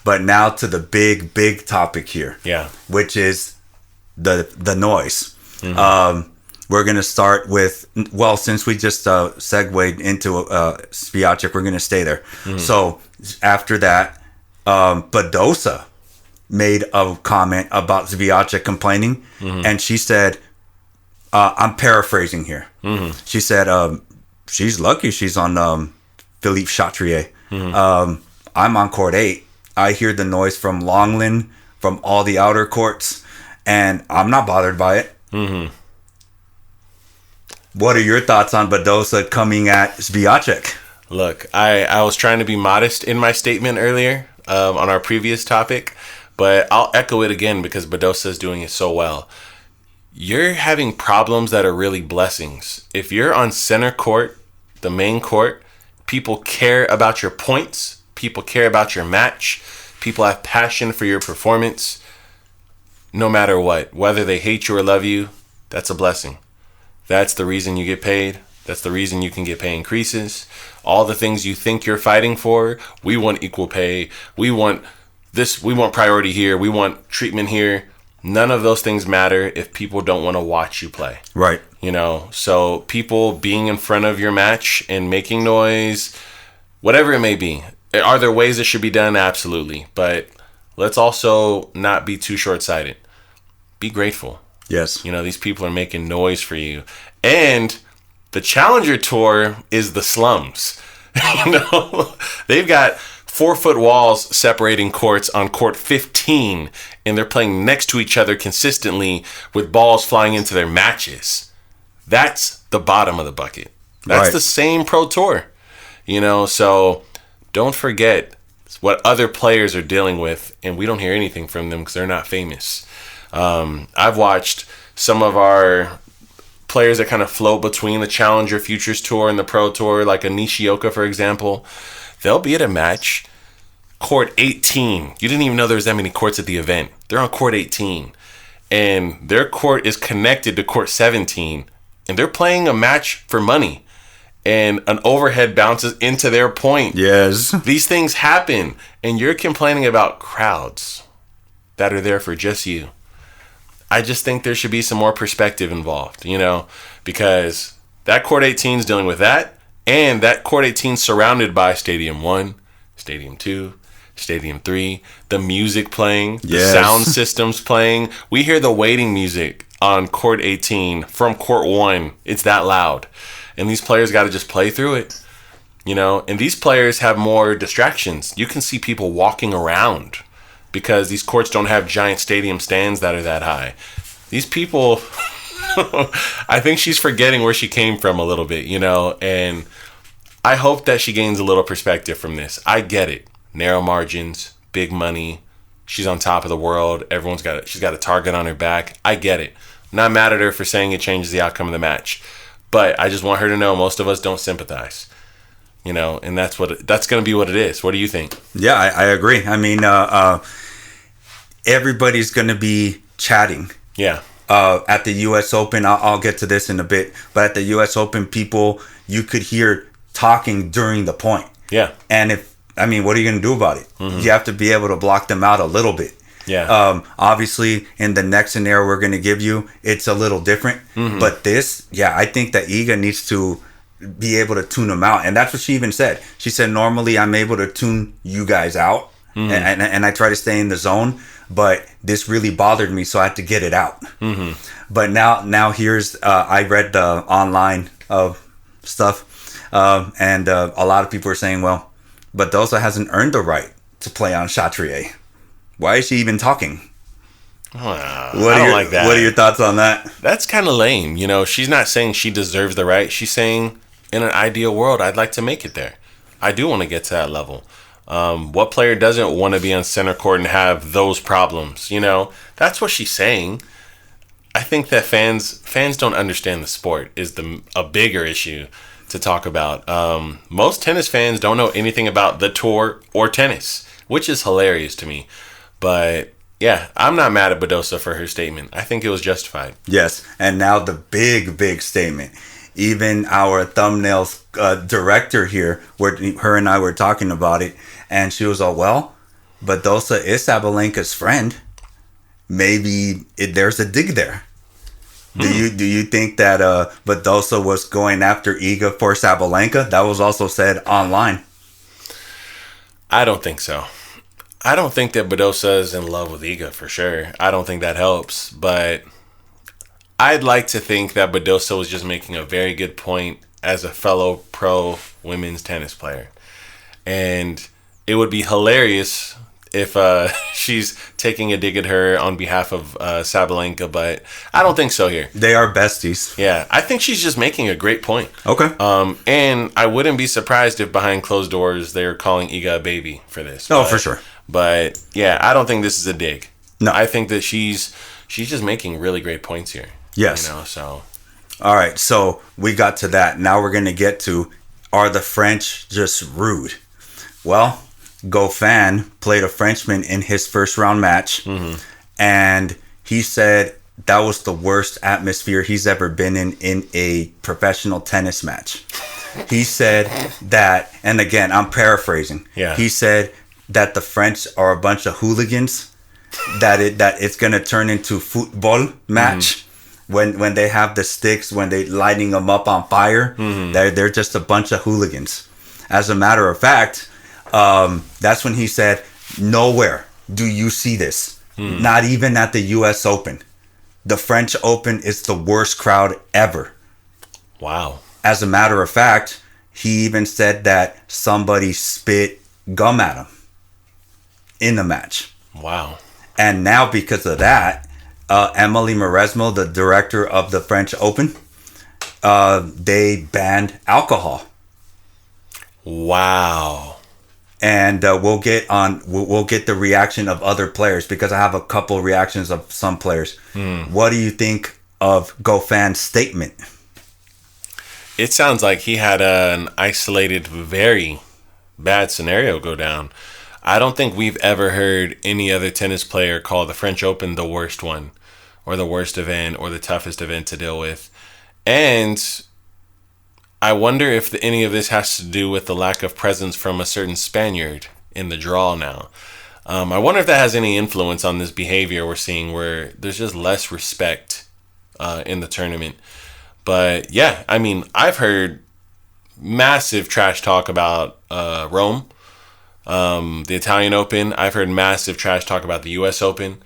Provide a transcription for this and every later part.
But now to the big topic here. Yeah. Which is the noise. We're going to start with, well, since we just segued into Swiatek, we're going to stay there. So after that, Badosa made a comment about Swiatek complaining, and she said, I'm paraphrasing here. She said, she's lucky she's on Philippe Chatrier. I'm on court 8. I hear the noise from Longland, from all the outer courts, and I'm not bothered by it. What are your thoughts on Badosa coming at Swiatek? Look, I was trying to be modest in my statement earlier on our previous topic, but I'll echo it again because Badosa is doing it so well. You're having problems that are really blessings. If you're on center court, the main court, people care about your points, people care about your match, people have passion for your performance. No matter what, whether they hate you or love you, that's a blessing. That's the reason you get paid. That's the reason you can get pay increases. All the things you think you're fighting for, we want equal pay. We want this, we want priority here. We want treatment here. None of those things matter if people don't want to watch you play. Right. You know, so people being in front of your match and making noise, whatever it may be. Are there ways it should be done? Absolutely. But let's also not be too short-sighted. Be grateful. Yes. You know, these people are making noise for you. And the Challenger Tour is the slums. You know, they've got 4-foot walls separating courts on court 15, and they're playing next to each other consistently with balls flying into their matches. That's the bottom of the bucket. That's right. The same Pro Tour. You know, so don't forget what other players are dealing with, and we don't hear anything from them because they're not famous. I've watched some of our players that kind of float between the Challenger Futures Tour and the Pro Tour, like a Nishioka, for example. They'll be at a match, court 18. You didn't even know there was that many courts at the event. They're on court 18, and their court is connected to court 17, and they're playing a match for money, and an overhead bounces into their point. Yes. These things happen, and you're complaining about crowds that are there for just you. I just think there should be some more perspective involved, you know, because that court 18 is dealing with that, and that court 18 surrounded by Stadium 1, Stadium 2, Stadium 3, the music playing, the sound systems playing. We hear the waiting music on court 18 from court 1. It's that loud. And these players got to just play through it, you know, and these players have more distractions. You can see people walking around because these courts don't have giant stadium stands that are that high. These people, I think she's forgetting where she came from a little bit, you know, and I hope that she gains a little perspective from this. I get it. Narrow margins, big money. She's on top of the world. She's got a target on her back. I get it. I'm not mad at her for saying it changes the outcome of the match. But I just want her to know most of us don't sympathize. You know, and that's going to be what it is. What do you think? Yeah, I agree. I mean, everybody's going to be chatting. Yeah. At the U.S. Open, I'll get to this in a bit, but at the U.S. Open, people, you could hear talking during the point. Yeah. And what are you going to do about it? Mm-hmm. You have to be able to block them out a little bit. Yeah. Obviously, in the next scenario we're going to give you, it's a little different. Mm-hmm. But I think that Iga needs to be able to tune them out. And that's what she even said. She said, normally I'm able to tune you guys out. Mm-hmm. And I try to stay in the zone. But this really bothered me, so I had to get it out. Mm-hmm. But now here's, I read the online stuff. And a lot of people are saying, well, but Badosa hasn't earned the right to play on Chatrier. Why is she even talking? I don't like that. What are your thoughts on that? That's kind of lame. You know, she's not saying she deserves the right. She's saying, in an ideal world, I'd like to make it there. I do want to get to that level. What player doesn't want to be on center court and have those problems? You know, that's what she's saying. I think that fans don't understand the sport is a bigger issue to talk about. Most tennis fans don't know anything about the tour or tennis, which is hilarious to me. But yeah, I'm not mad at Badosa for her statement. I think it was justified. Yes, and now the big statement. Even our thumbnails director here, where her and I were talking about it, and she was all, well, Badosa is Sabalenka's friend. Maybe there's a dig there. Do you think that Badosa was going after Iga for Sabalenka? That was also said online. I don't think so. I don't think that Badosa is in love with Iga for sure. I don't think that helps. But I'd like to think that Badosa was just making a very good point as a fellow pro women's tennis player. And it would be hilarious if she's taking a dig at her on behalf of Sabalenka, but I don't think so here. They are besties. Yeah, I think she's just making a great point. Okay. And I wouldn't be surprised if behind closed doors they're calling Iga a baby for this. Oh, for sure. But yeah, I don't think this is a dig. No. I think that she's just making really great points here. Yes. So. All right, so we got to that. Now we're going to get to, are the French just rude? Well, Goffin played a Frenchman in his first round match, and he said that was the worst atmosphere he's ever been in a professional tennis match. He said that, and again, I'm paraphrasing. Yeah. He said that the French are a bunch of hooligans, that it's going to turn into football match. When they have the sticks, when they lighting them up on fire, they're just a bunch of hooligans. As a matter of fact, that's when he said, nowhere do you see this. Not even at the U.S. Open. The French Open is the worst crowd ever. Wow. As a matter of fact, he even said that somebody spit gum at him in the match. Wow. And now because of that, Emily Mauresmo, the director of the French Open, they banned alcohol. Wow. And we'll get the reaction of other players, because I have a couple reactions of some players. What do you think of Goffin's statement? It sounds like he had an isolated, very bad scenario go down. I don't think we've ever heard any other tennis player call the French Open the worst one, or the worst event, or the toughest event to deal with. And I wonder if any of this has to do with the lack of presence from a certain Spaniard in the draw now. I wonder if that has any influence on this behavior we're seeing, where there's just less respect in the tournament. But yeah, I mean, I've heard massive trash talk about Rome, the Italian Open. I've heard massive trash talk about the U.S. Open.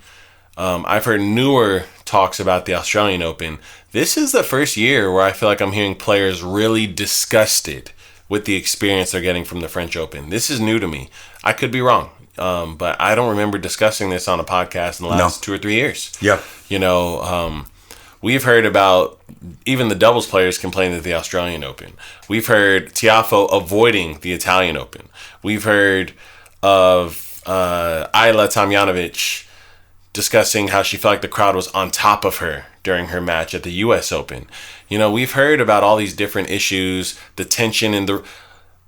I've heard newer talks about the Australian Open. This is the first year where I feel like I'm hearing players really disgusted with the experience they're getting from the French Open. This is new to me. I could be wrong, but I don't remember discussing this on a podcast in the last 2 or 3 years. Yeah. We've heard about even the doubles players complaining at the Australian Open. We've heard Tiafoe avoiding the Italian Open. We've heard of Ayla Tomljanovic discussing how she felt like the crowd was on top of her during her match at the U.S. Open. We've heard about all these different issues, the tension, and the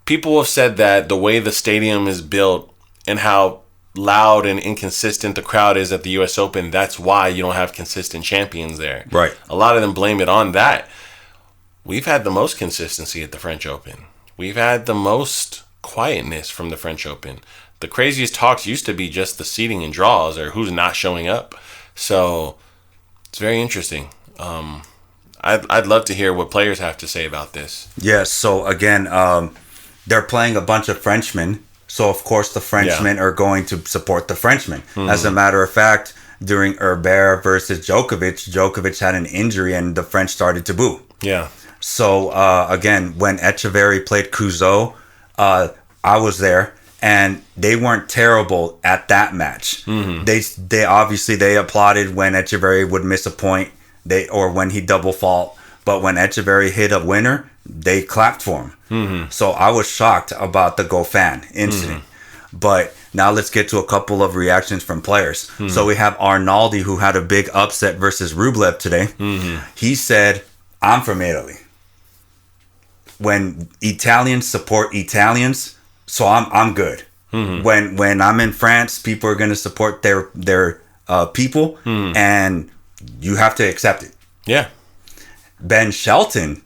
people have said that the way the stadium is built and how loud and inconsistent the crowd is at the U.S. Open, that's why you don't have consistent champions there. Right. A lot of them blame it on that. We've had the most consistency at the French Open. We've had the most quietness from the French Open. The craziest talks used to be just the seeding and draws, or who's not showing up. So it's very interesting. I'd love to hear what players have to say about this. Yes. So again, they're playing a bunch of Frenchmen. So of course the Frenchmen are going to support the Frenchmen. As a matter of fact, during Herbert versus Djokovic had an injury and the French started to boo. Yeah. So again, when Echeverry played Couzeau, I was there. And they weren't terrible at that match. They obviously applauded when Echeverry would miss a point, or when he double fault. But when Echeverry hit a winner, they clapped for him. So I was shocked about the Goffin incident. But now let's get to a couple of reactions from players. So we have Arnaldi, who had a big upset versus Rublev today. He said, "I'm from Italy. When Italians support Italians, so I'm good. When I'm in France, people are going to support their people, and you have to accept it." Yeah. Ben Shelton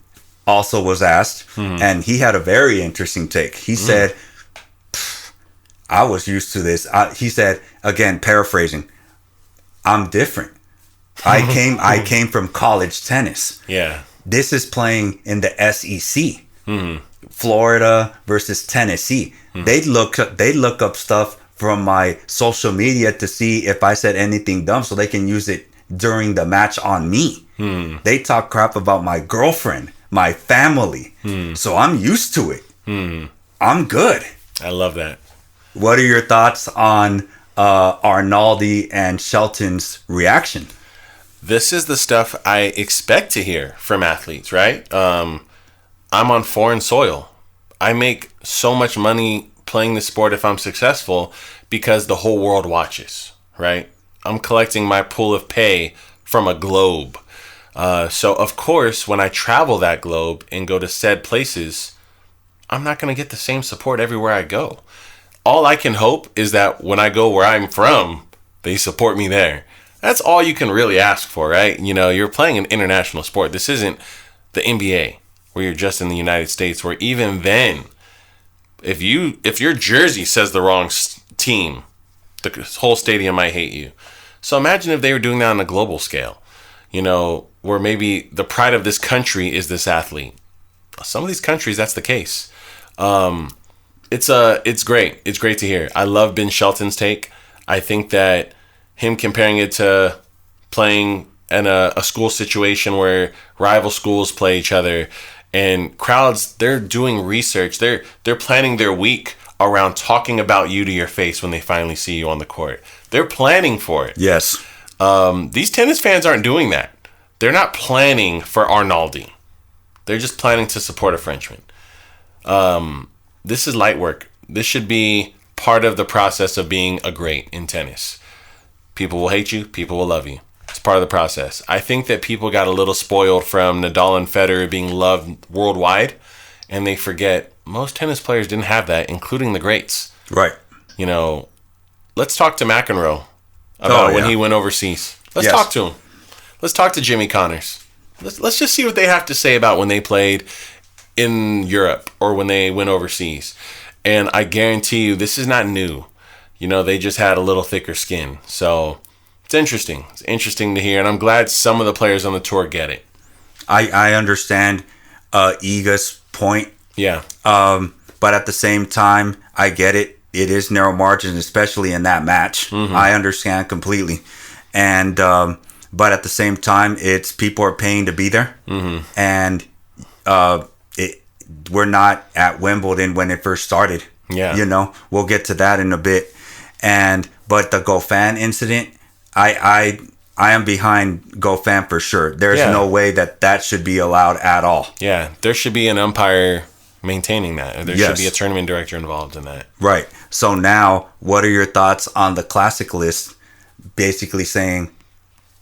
also was asked, and he had a very interesting take. He said, I was used to this. He said, again, paraphrasing, I'm different. I came from college tennis. Yeah. This is playing in the SEC. Florida versus Tennessee. They look up stuff from my social media to see if I said anything dumb so they can use it during the match on me. They talk crap about my girlfriend, my family. So I'm used to it. I'm good. I love that. What are your thoughts on Arnaldi and Shelton's reaction? This is the stuff I expect to hear from athletes, right? I'm on foreign soil. I make so much money playing the sport if I'm successful because the whole world watches, right? I'm collecting my pool of pay from a globe. So, of course, when I travel that globe and go to said places, I'm not going to get the same support everywhere I go. All I can hope is that when I go where I'm from, they support me there. That's all you can really ask for, right? You know, you're playing an international sport. This isn't the NBA where you're just in the United States, where even then, if your jersey says the wrong team, the whole stadium might hate you. So imagine if they were doing that on a global scale, you know, where maybe the pride of this country is this athlete. Some of these countries, that's the case. It's great. It's great to hear. I love Ben Shelton's take. I think that him comparing it to playing in a school situation where rival schools play each other and crowds, they're doing research. They're planning their week around talking about you to your face when they finally see you on the court. They're planning for it. Yes. These tennis fans aren't doing that. They're not planning for Arnaldi. They're just planning to support a Frenchman. This is light work. This should be part of the process of being a great in tennis. People will hate you. People will love you. It's part of the process. I think that people got a little spoiled from Nadal and Federer being loved worldwide, and they forget most tennis players didn't have that, including the greats. Right. You know, let's talk to McEnroe about when he went overseas. Let's talk to him. Let's talk to Jimmy Connors. Let's just see what they have to say about when they played in Europe or when they went overseas. And I guarantee you, this is not new. You know, they just had a little thicker skin. So it's interesting. It's interesting to hear. And I'm glad some of the players on the tour get it. I understand Iga's point. Yeah. But at the same time, I get it. It is narrow margins, especially in that match. I understand completely. And but at the same time, it's people are paying to be there. And we're not at Wimbledon when it first started. Yeah. You know, we'll get to that in a bit. But the Goffin incident, I am behind Goffin for sure. There's no way that should be allowed at all. Yeah, there should be an umpire maintaining that. There should be a tournament director involved in that. Right. So now, what are your thoughts on the classic list basically saying,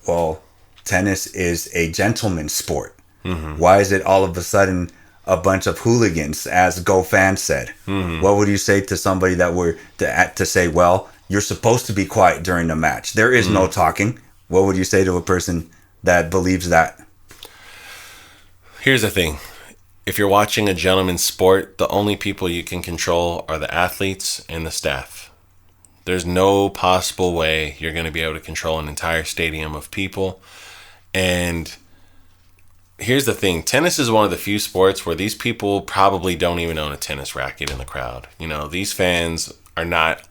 well, tennis is a gentleman's sport? Why is it all of a sudden a bunch of hooligans, as Goffin said? What would you say to somebody that were to say, well, you're supposed to be quiet during the match? There is no talking. What would you say to a person that believes that? Here's the thing. If you're watching a gentleman's sport, the only people you can control are the athletes and the staff. There's no possible way you're going to be able to control an entire stadium of people. And here's the thing. Tennis is one of the few sports where these people probably don't even own a tennis racket in the crowd. You know, these fans are not,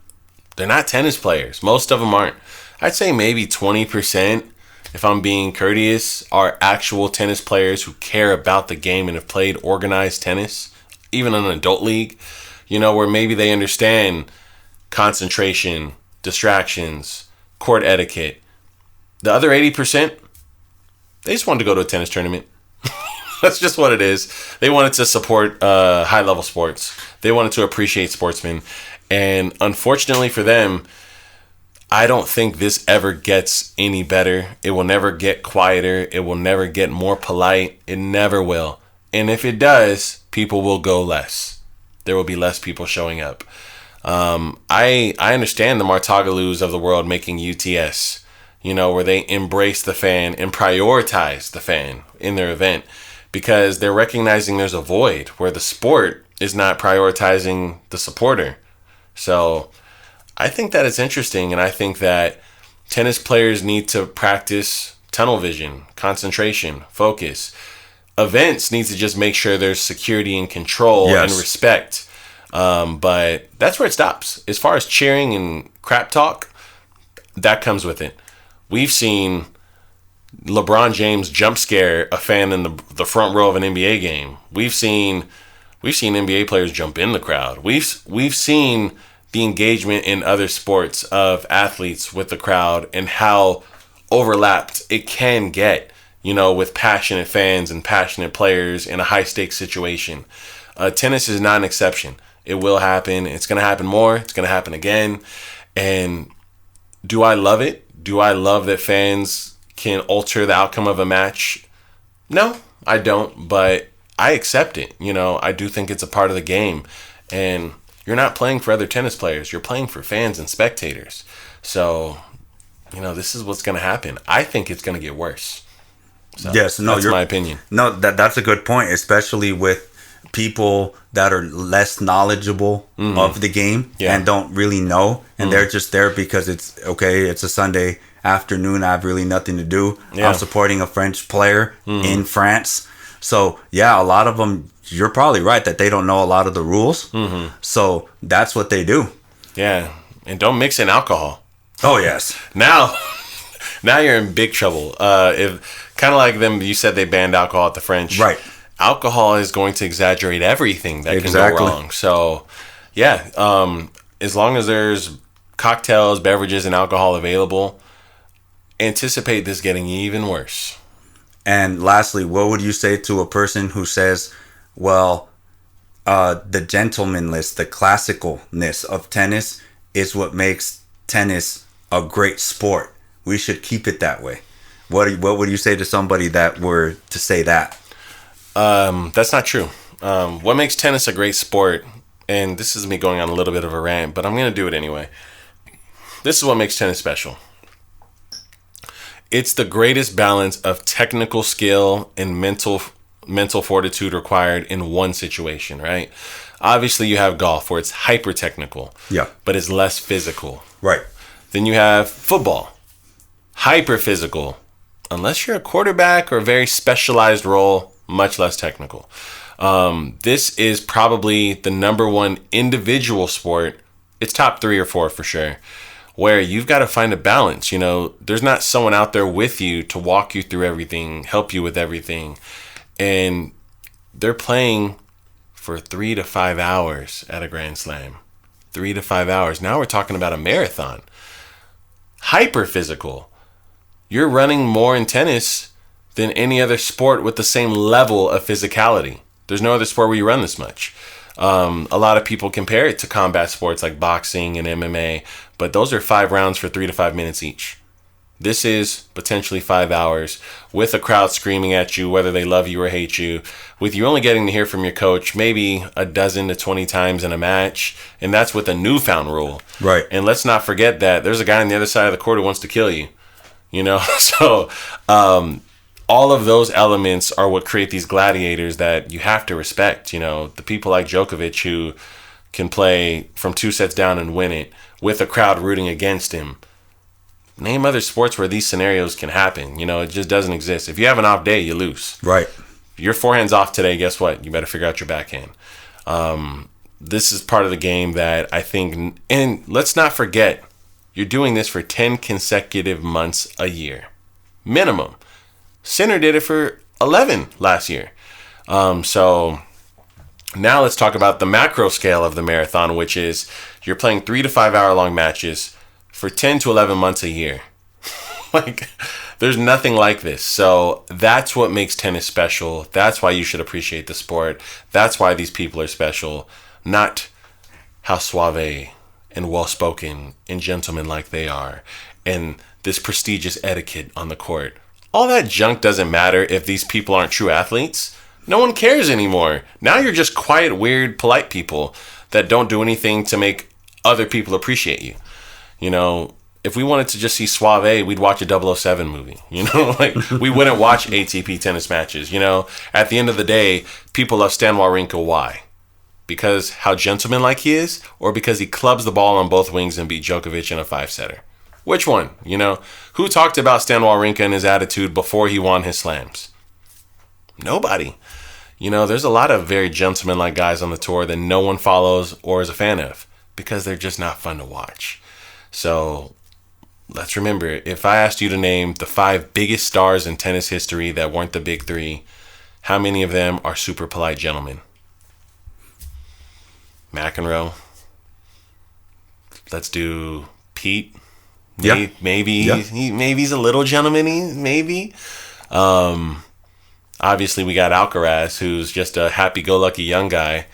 they're not tennis players. Most of them aren't. I'd say maybe 20%, if I'm being courteous, are actual tennis players who care about the game and have played organized tennis, even in an adult league, you know, where maybe they understand concentration, distractions, court etiquette. The other 80%, they just wanted to go to a tennis tournament. That's just what it is. They wanted to support high-level sports. They wanted to appreciate sportsmen. And unfortunately for them, I don't think this ever gets any better. It will never get quieter. It will never get more polite. It never will. And if it does, people will go less. There will be less people showing up. I understand the Martagalus of the world making UTS, you know, where they embrace the fan and prioritize the fan in their event because they're recognizing there's a void where the sport is not prioritizing the supporter. So I think that it's interesting, and I think that tennis players need to practice tunnel vision, concentration, focus. Events needs to just make sure there's security and control and respect. But that's where it stops. As far as cheering and crap talk, that comes with it. We've seen LeBron James jump scare a fan in the front row of an NBA game. We've seen NBA players jump in the crowd. We've seen the engagement in other sports of athletes with the crowd and how overlapped it can get, with passionate fans and passionate players in a high stakes situation. Tennis is not an exception. It will happen. It's going to happen more. It's going to happen again. And do I love it? Do I love that fans can alter the outcome of a match? No, I don't, but I accept it. I do think it's a part of the game. And you're not playing for other tennis players. You're playing for fans and spectators. So, this is what's going to happen. I think it's going to get worse. So that's my opinion. No, that's a good point, especially with people that are less knowledgeable of the game and don't really know. And they're just there because it's a Sunday afternoon. I have really nothing to do. Yeah. I'm supporting a French player in France. So, yeah, a lot of them, you're probably right that they don't know a lot of the rules. So that's what they do. Yeah. And don't mix in alcohol. Oh, yes. Now you're in big trouble. If kind of like them, you said they banned alcohol at the French. Right. Alcohol is going to exaggerate everything that can go wrong. So, yeah, as long as there's cocktails, beverages, and alcohol available, anticipate this getting even worse. And lastly, what would you say to a person who says, well, the gentlemanliness, the classicalness of tennis is what makes tennis a great sport? We should keep it that way. What would you say to somebody that were to say that? That's not true. What makes tennis a great sport, and this is me going on a little bit of a rant, but I'm going to do it anyway. This is what makes tennis special. It's the greatest balance of technical skill and mental fortitude required in one situation, right? Obviously, you have golf where it's hyper technical, but it's less physical. Right. Then you have football, hyper physical, unless you're a quarterback or a very specialized role, much less technical. This is probably the number one individual sport. It's top 3 or 4 for sure, where you've got to find a balance. There's not someone out there with you to walk you through everything, help you with everything. And they're playing for 3 to 5 hours at a Grand Slam. 3 to 5 hours. Now we're talking about a marathon. Hyper physical. You're running more in tennis than any other sport with the same level of physicality. There's no other sport where you run this much. A lot of people compare it to combat sports like boxing and MMA, but those are 5 rounds for 3 to 5 minutes each. This is potentially 5 hours with a crowd screaming at you, whether they love you or hate you, with you only getting to hear from your coach maybe 12 to 20 times in a match, and that's with a newfound rule. Right. And let's not forget that there's a guy on the other side of the court who wants to kill you. So all of those elements are what create these gladiators that you have to respect. The people like Djokovic who can play from 2 sets down and win it with a crowd rooting against him. Name other sports where these scenarios can happen. It just doesn't exist. If you have an off day, you lose. Right. Your forehand's off today, guess what? You better figure out your backhand. This is part of the game that I think, and let's not forget, you're doing this for 10 consecutive months a year. Minimum. Sinner did it for 11 last year. So now let's talk about the macro scale of the marathon, which is you're playing 3 to 5 hour long matches for 10 to 11 months a year. There's nothing like this. So that's what makes tennis special. That's why you should appreciate the sport. That's why these people are special. Not how suave and well-spoken and gentlemanlike they are, and this prestigious etiquette on the court. All that junk doesn't matter if these people aren't true athletes. No one cares anymore. Now you're just quiet, weird, polite people that don't do anything to make other people appreciate you. If we wanted to just see suave, we'd watch a 007 movie. We wouldn't watch ATP tennis matches. At the end of the day, people love Stan Wawrinka. Why? Because how gentlemanlike he is, or because he clubs the ball on both wings and beat Djokovic in a 5-setter? Which one? Who talked about Stan Wawrinka and his attitude before he won his slams? Nobody. There's a lot of very gentlemanlike guys on the tour that no one follows or is a fan of because they're just not fun to watch. So let's remember, if I asked you to name the 5 biggest stars in tennis history that weren't the big 3, how many of them are super polite gentlemen? McEnroe. Let's do Pete. Yeah. Maybe Yeah. maybe he's a little gentleman-y, maybe. Obviously, we got Alcaraz, who's just a happy-go-lucky young guy.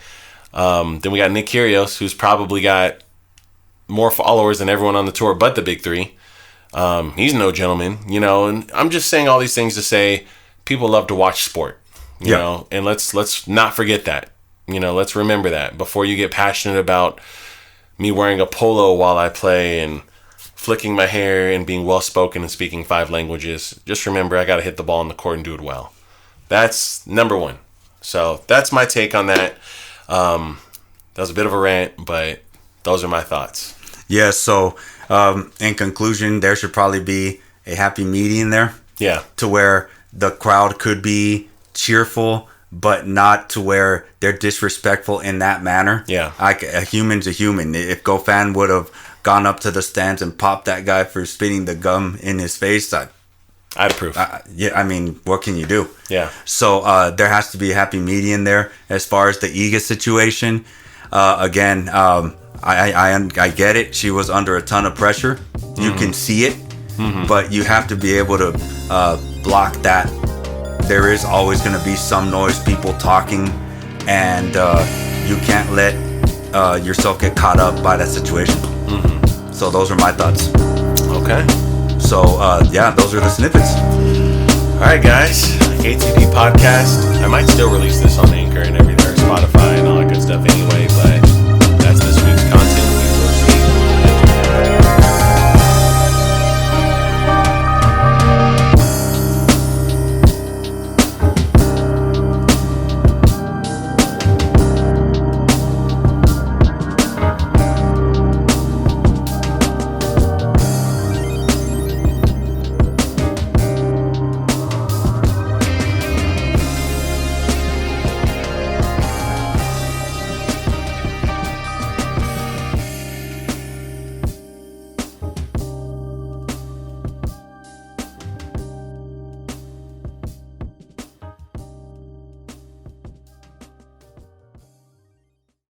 Then we got Nick Kyrgios, who's probably got more followers than everyone on the tour but the big 3. He's no gentleman, and I'm just saying all these things to say people love to watch sport, you know, and let's not forget that. Let's remember that before you get passionate about me wearing a polo while I play and flicking my hair and being well-spoken and speaking 5 languages. Just remember, I got to hit the ball in the court and do it well. That's number 1. So that's my take on that. That was a bit of a rant, but those are my thoughts. Yeah, so in conclusion, there should probably be a happy median there. Yeah. To where the crowd could be cheerful, but not to where they're disrespectful in that manner. Yeah. A human's a human. If GoFan would have gone up to the stands and popped that guy for spitting the gum in his face, I'd approve. What can you do? Yeah. So there has to be a happy median there as far as the Iga situation. I get it. She was under a ton of pressure. You can see it, but you have to be able to block that. There is always going to be some noise, people talking, and you can't let yourself get caught up by that situation. So those are my thoughts. Okay. So those are the snippets. All right, guys. ATP podcast. I might still release this on Anchor and everything, or Spotify and all that good stuff anyway.